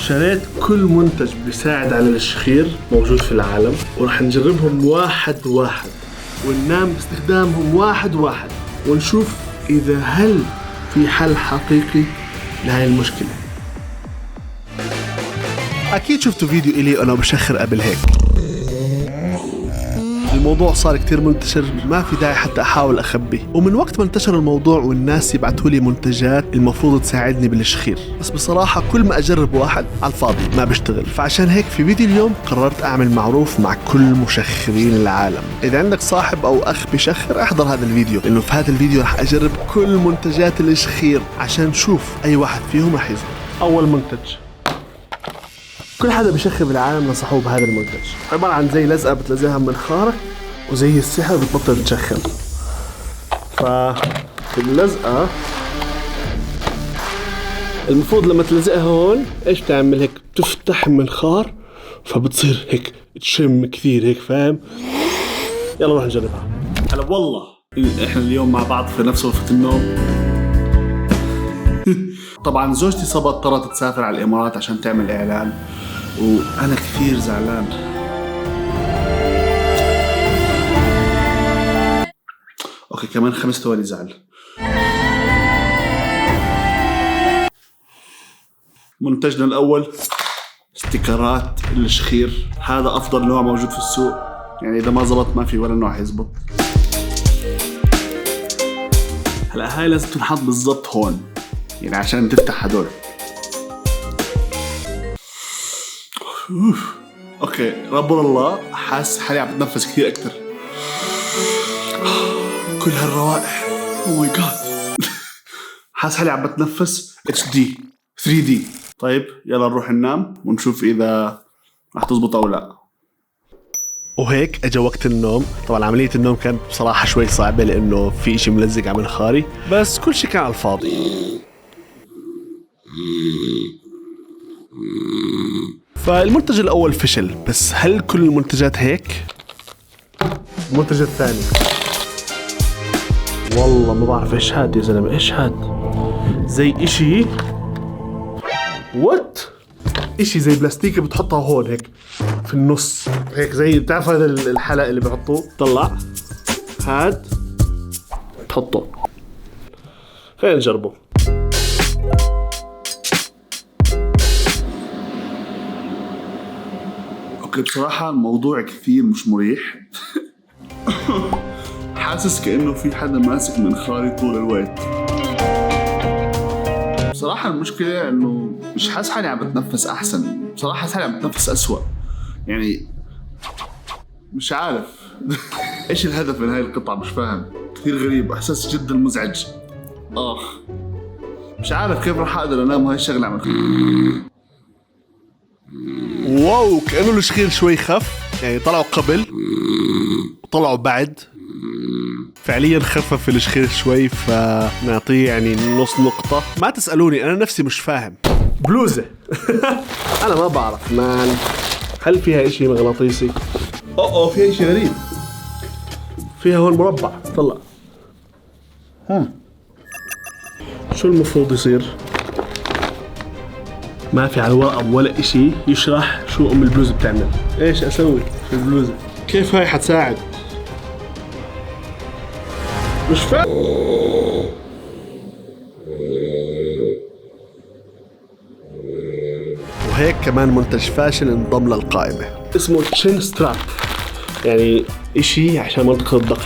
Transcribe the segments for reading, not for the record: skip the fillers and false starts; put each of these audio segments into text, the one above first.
شريت كل منتج بيساعد على الشخير موجود في العالم، ورح نجربهم واحد واحد وننام باستخدامهم واحد واحد ونشوف إذا هل في حل حقيقي لهاي المشكلة. أكيد شفتوا فيديو إلي أنا بشخر قبل هيك. الموضوع صار كتير منتشر، ما في داعي حتى أحاول أخبيه. ومن وقت ما انتشر الموضوع والناس يبعثوا لي منتجات المفروض تساعدني بالشخير، بس بصراحة كل ما أجرب واحد على الفاضي ما بيشتغل. فعشان هيك في فيديو اليوم قررت أعمل معروف مع كل مشخرين العالم. إذا عندك صاحب أو أخ بشخر احضر هذا الفيديو، لأنه في هذا الفيديو رح أجرب كل منتجات الشخير عشان نشوف أي واحد فيهم رح يزبط. أول منتج، كل حدا بشخر بالعالم نصحوه بهذا المنتج. عبارة عن زي لزقة بتلزقها من خارق وزي السحر بتبطل تشخر. فاللزقة المفروض لما تلزقها هون ايش تعمل؟ هيك بتفتح منخار فبتصير هيك تشم كثير هيك، فاهم؟ يلا نروح نجربها. هلا والله احنا اليوم مع بعض في نفس غرفة النوم. طبعا زوجتي صبت اضطرت تسافر على الامارات عشان تعمل اعلان، وانا كثير زعلان. اوكي كمان 5 ثواني زعل. منتجنا الاول استيكرات الشخير. هذا افضل نوع موجود في السوق، يعني اذا ما زبط ما في ولا نوع حيزبط. هلا هاي لازم تنحط بالضبط هون، يعني عشان تفتح هدول. اوكي ربنا الله، حاسس حالي عم بتنفس كثير اكثر. كل هالروائح، او ماي جاد. حاسس حالي عم بتنفس HD 3D. طيب يلا نروح ننام ونشوف اذا رح تزبط او لا. وهيك اجى وقت النوم. طبعا عملية النوم كانت بصراحة شوي صعبة لانه في اشي ملزق على منخاري، بس كل شي كان على الفاضي. فالمنتج الاول فشل، بس هل كل المنتجات هيك؟ المنتج الثاني والله ما بعرف ايش هاد يا زلمة، ايش هاد؟ زي اشي وات؟ اشي زي بلاستيكة بتحطها هون هيك في النص هيك، زي بتعرف هذا الحلق اللي بحطوه؟ طلع هاد تحطه. خلينا نجربه. اوكي بصراحة الموضوع كثير مش مريح. حاسس كأنه في حدا ماسك منخاري طول الوقت. بصراحة المشكلة انه مش حاسس حالي عم بتنفس احسن، بصراحة حاسس حالي عم بتنفس اسوأ. يعني مش عارف. ايش الهدف من هاي القطعة؟ مش فاهم، كثير غريب، احساس جدا مزعج. مش عارف كيف راح اقدر انام هاي الشغلة عم. واو كأنه الشخير شوي خف، يعني طلعوا قبل وطلعوا بعد. فعليا خفف الشخير شوي، فنعطيه يعني نص نقطة. ما تسألوني أنا نفسي مش فاهم. بلوزة. أنا ما بعرف مان، هل فيها إشي مغناطيسي؟ فيها إشي غريب. فيها هون مربع طلع. شو المفروض يصير؟ ما في على الورقة ولا إشي يشرح شو البلوزة بتعمل. إيش أسوي في البلوزة؟ كيف هاي حتساعد؟ مش فاهم. وهيك كمان منتج فاشل انضم للقائمة، اسمه تشين ستراب، يعني إشي عشان منطقة الضغط.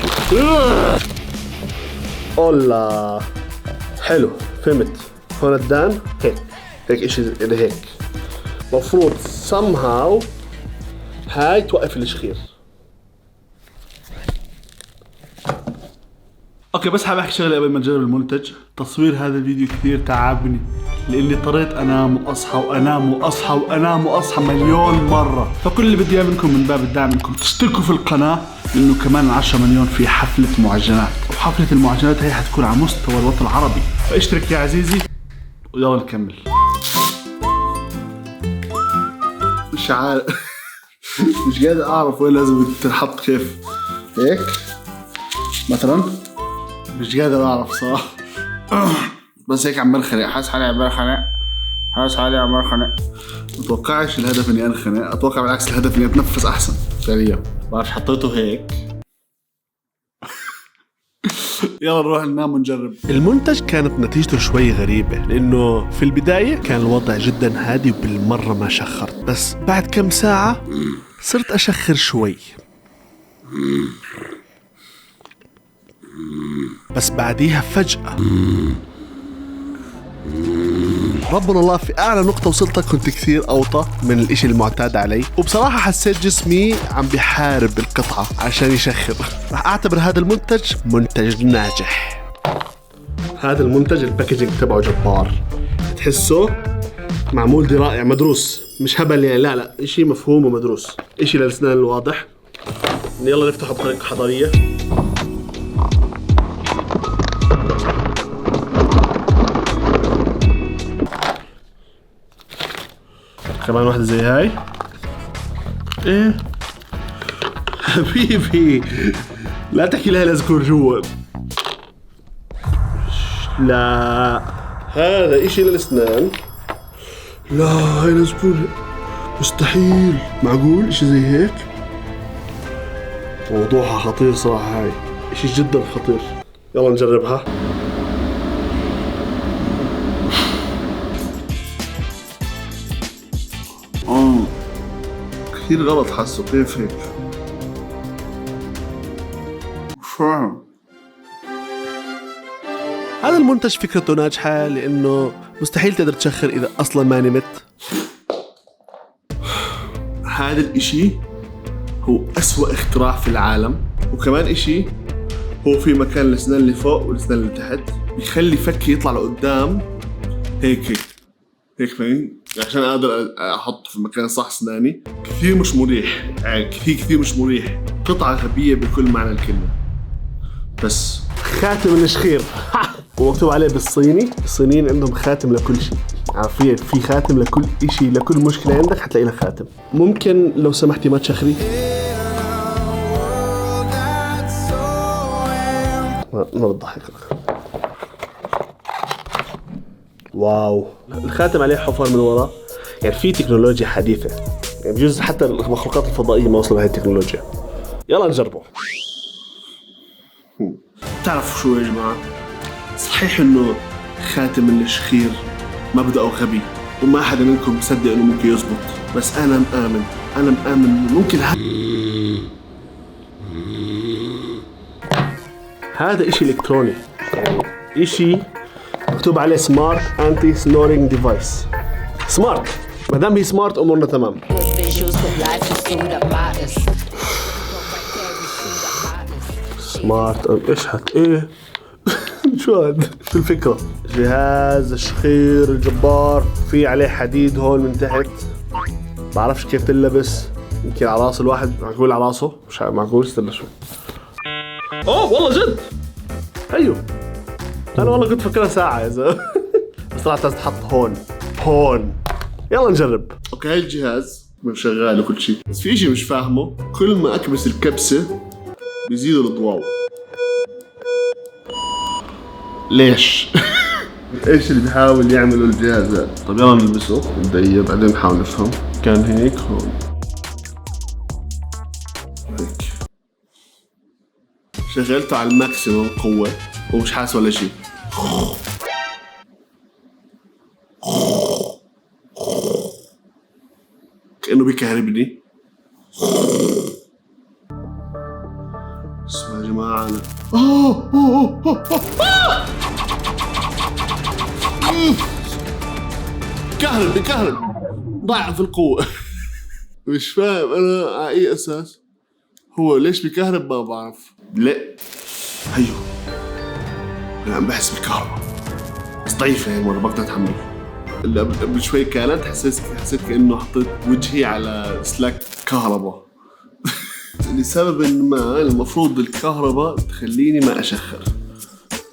أولا حلو فهمت. هون الدان هيك إشي اللي هيك مفروض somehow هاي توقف الشخير. اوكي بس حابب احكي شغله قبل ما نجرب المنتج. تصوير هذا الفيديو كثير تعبني، لاني اضطريت انام واصحى وانام واصحى وانام واصحى مليون مره. فكل اللي بدي اياه منكم من باب الدعم انكم تشتركوا في القناه، لانه كمان 10 مليون في حفله معجنات، وحفله المعجنات هي حتكون على مستوى الوطن العربي. فاشترك يا عزيزي ويلا نكمل. مش عارف. مش قادر اعرف وين لازم تنحط، كيف هيك مثلا، مش قادر اعرف صراحه. بس هيك عم بنخنق، حاسس حالي عم بنخنق. حاس حالي عمال خنق. متوقعش الهدف اني انخنق، اتوقع بالعكس الهدف اني اتنفس احسن فعليا. بعرف حطيته هيك. يلا نروح ننام ونجرب. المنتج كانت نتيجته شوي غريبة، لأنه في البداية كان الوضع جدا هادي وبالمرة ما شخرت، بس بعد كم ساعة صرت أشخر شوي. بس بعديها فجأة ربنا الله في أعلى نقطة وصلتها كنت كثير أوطى من الإشي المعتاد علي، وبصراحة حسيت جسمي عم بيحارب القطعة عشان يشخر. رح أعتبر هذا المنتج منتج ناجح. هذا المنتج الباكجينج تبعه جبار، تحسه معمول دي رائع مدروس، مش هبل يعني، لا إشي مفهوم ومدروس، إشي للأسنان الواضح. يلا نفتحه بطريقة حضارية. كمان واحدة زي هاي. ايه حبيبي لا تحكي لها لازم يكون جوا. لا هذا اشي للاسنان. لا هاي لازم يكون، مستحيل. معقول اشي زي هيك؟ موضوعها خطير صراحة، هاي اشي جدا خطير. يلا نجربها. كثير غلط حاسه، كيف هيك؟ مش فاهم. هذا المنتج فكرته ناجحة لأنه مستحيل تقدر تشخر إذا أصلا ما نمت. هذا الاشي هو أسوأ اختراع في العالم، وكمان اشي هو في مكان الاسنان اللي فوق والاسنان اللي تحت بيخلي فكي يطلع لقدام هيك فاهم، عشان اقدر احطه في المكان الصح اسناني. كثير مش مريح يعني، كثير مش مريح. قطعة غبية بكل معنى الكلمة. بس خاتم الشخير ومكتوب عليه بالصيني. الصينيين عندهم خاتم لكل شيء، عارفين في خاتم لكل شيء، لكل مشكلة عندك حتلاقي لك خاتم. ممكن لو سمحتي ما تشخري؟ ما بتضحك. واو الخاتم عليه حفر من ورا، يعني في تكنولوجيا حديثة، يعني بجوز حتى المخلوقات الفضائية ما وصلوا لهي التكنولوجيا. يلا نجربه. تعرفوا شو يا جماعة؟ صحيح انه خاتم الشخير مبدأه غبي وما حدا منكم مصدق انه ممكن يزبط، بس انا مآمن ممكن. هذا اشي الكتروني، يعني اشي مكتوب عليه سمارت انتي سنورينج ديفايس. سمارت، ما دام هي سمارت امورنا تمام. سمارت اشحت ايه. شو هذا؟ شو الفكرة؟ جهاز الشخير الجبار، في عليه حديد هون من تحت، بعرفش كيف تلبس، يمكن على راس الواحد. معقول على راسه؟ مش معقول. استنى شوي. اوه والله جد. ايوه انا والله كنت فكرها ساعة يا زلمة. بس طلعت لازم تحط هون. يلا نجرب. اوكي هاي الجهاز شغال وكل شيء، بس في شيء مش فاهمه، كل ما اكبس الكبسة بيزيدوا الضوء. ليش؟ ايش اللي بيحاول يعمله الجهاز هذا؟ طب يلا نلبسه مبدئيا بعدين نحاول نفهم. كان هيك هون هيك، شغلته على الماكسيموم قوة ومش حاسس ولا شيء. كأنه بيكهربني. اسمع يا جماعة أنا بكهرب ضعف القوة. مش فاهم أنا على أي أساس هو ليش بكهرب، ما بعرف. لا هيو أنا عم بحس بالكهرباء بس ضعيفة هي مرة بقدر أتحمل. قبل شوي كانت حسيت كأنه حطيت وجهي على سلاك كهرباء. لسبب ما المفروض الكهرباء تخليني ما أشخر،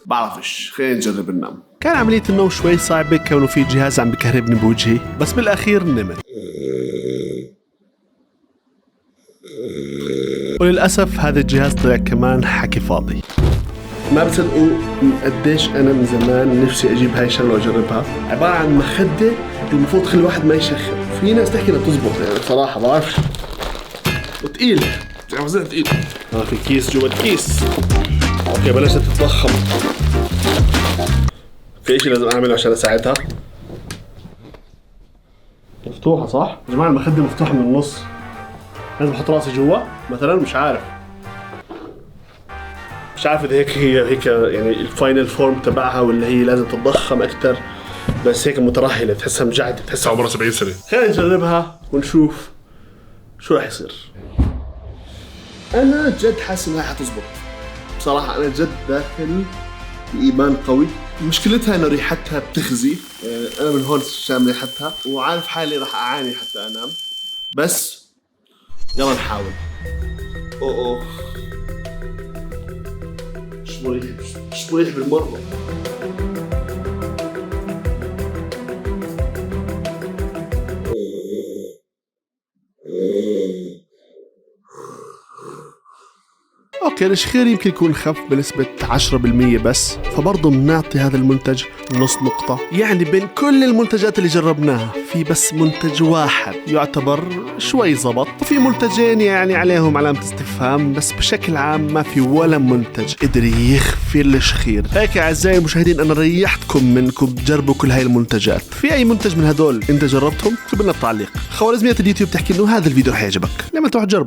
بعرفش. خلينا نجرب ننام. كان عملية النوم شوي صعبة كونه في جهاز عم بكهربني بوجهي، بس بالأخير نمت. وللأسف هذا الجهاز طلع كمان حكي فاضي. ما بتصدقوا قديش انا من زمان نفسي اجيب هاي الشغله واجربها. عباره عن مخده المفروض تخلي الواحد ما يشخر. في ناس تحكي انها بتزبط، يعني بصراحه ما بعرفش، وثقيل زي ما زلت ثقيل. في كيس جوا الكيس. اوكي بلشت تتضخم. في شيء لازم اعمله عشان اساعدها. مفتوحه صح؟ يا جماعه المخده مفتوحه من النص. لازم احط راسي جوا مثلا، مش عارف اذا هيك يعني الفاينل فورم تبعها، ولا هي لازم تتضخم اكثر. بس هيك مترهله، بتحسها مجعده، بتحسها عمرها 70 سنة. خلينا نجربها ونشوف شو راح يصير. انا جد حاسس انها حتزبط بصراحه. انا جد داخل بإيمان قوي. مشكلتها انه ريحتها بتخزي، يعني انا من هون شام ريحتها وعارف حالي راح اعاني حتى انام. بس يلا نحاول. اوه مش مريح بالمره. اوكي الشخير يمكن يكون خف بنسبة 10% بس، فبرضه بنعطي هذا المنتج نص نقطة. يعني بين كل المنتجات اللي جربناها في بس منتج واحد يعتبر شوي زبط، وفي منتجين يعني عليهم علامة استفهام، بس بشكل عام ما في ولا منتج قدر يخفي الشخير. هيك اعزائي المشاهدين انا ريحتكم منكم تجربوا كل هاي المنتجات. في اي منتج من هدول انت جربتهم؟ اكتب لنا بتعليق. خوارزميات اليوتيوب تحكي انه هذا الفيديو رح يعجبك لما تروح تجربه.